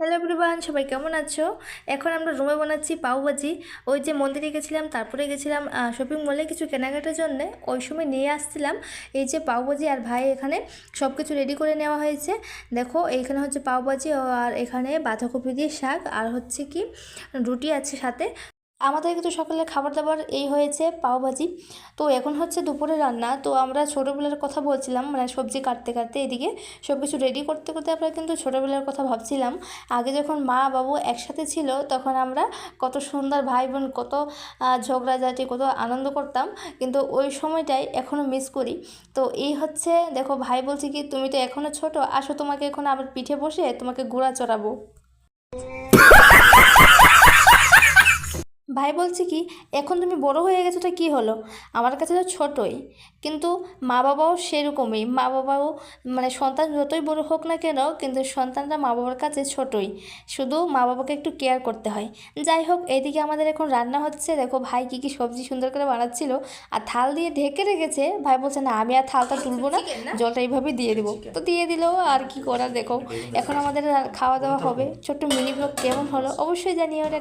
Hello everyone, সবাই কেমন আছো? এখন আমরা রুমে বানাচ্ছি পাউভাজি। ওই যে মন্দিরে গেছিলাম, তারপরে গেছিলাম শপিং মলে কিছু কেনাকাটার জন্য। ওই সময় নিয়ে আসছিলাম এই যে পাউভাজি। আর ভাই এখানে সব কিছু রেডি করে নেওয়া হয়েছে। দেখো এইখানে হচ্ছে পাউভাজি, আর এখানে বাঁধাকপি দিয়ে শাক, আর হচ্ছে কি রুটি আছে সাথে। আমাদের কিন্তু সকালের খাবার দাবার এই হয়েছে পাওভাজি। তো এখন হচ্ছে দুপুরে রান্না। তো আমরা ছোটোবেলার কথা বলছিলাম, মানে সবজি কাটতে কাটতে এদিকে সব কিছু রেডি করতে করতে আমরা কিন্তু ছোটোবেলার কথা ভাবছিলাম। আগে যখন মা বাবু একসাথে ছিল তখন আমরা কত সুন্দর ভাই বোন, কত ঝগড়াঝাটি, কত আনন্দ করতাম। কিন্তু ওই সময়টাই এখনও মিস করি। তো এই হচ্ছে দেখো, ভাই বলছে কি তুমি তো এখনও ছোট, আসো তোমাকে এখন আবার পিঠে বসে তোমাকে ঘোড়া চড়াবো। ভাই বলছে কি এখন তুমি বড় হয়ে গেছো, তো কী হলো, আমার কাছে তো ছোটই। কিন্তু মা বাবাও সেরকমই, মা বাবাও মানে সন্তান যতই বড় হোক না কেন, কিন্তু সন্তানরা মা বাবার কাছে ছোটই। শুধু মা বাবাকে একটু কেয়ার করতে হয়। যাই হোক, এইদিকে আমাদের এখন রান্না হচ্ছে। দেখো ভাই কী কী সবজি সুন্দর করে বানাচ্ছিল, আর থাল দিয়ে ঢেকে রেখেছে। ভাই বলছে না, আমি আর থালটা তুলবো না, জলটা এইভাবেই দিয়ে দেবো। তো দিয়ে দিল, আর কি করার। দেখো এখন আমাদের খাওয়া দাওয়া হবে। ছোট্ট মিনি ব্লগ কেমন হলো অবশ্যই জানিও। এটা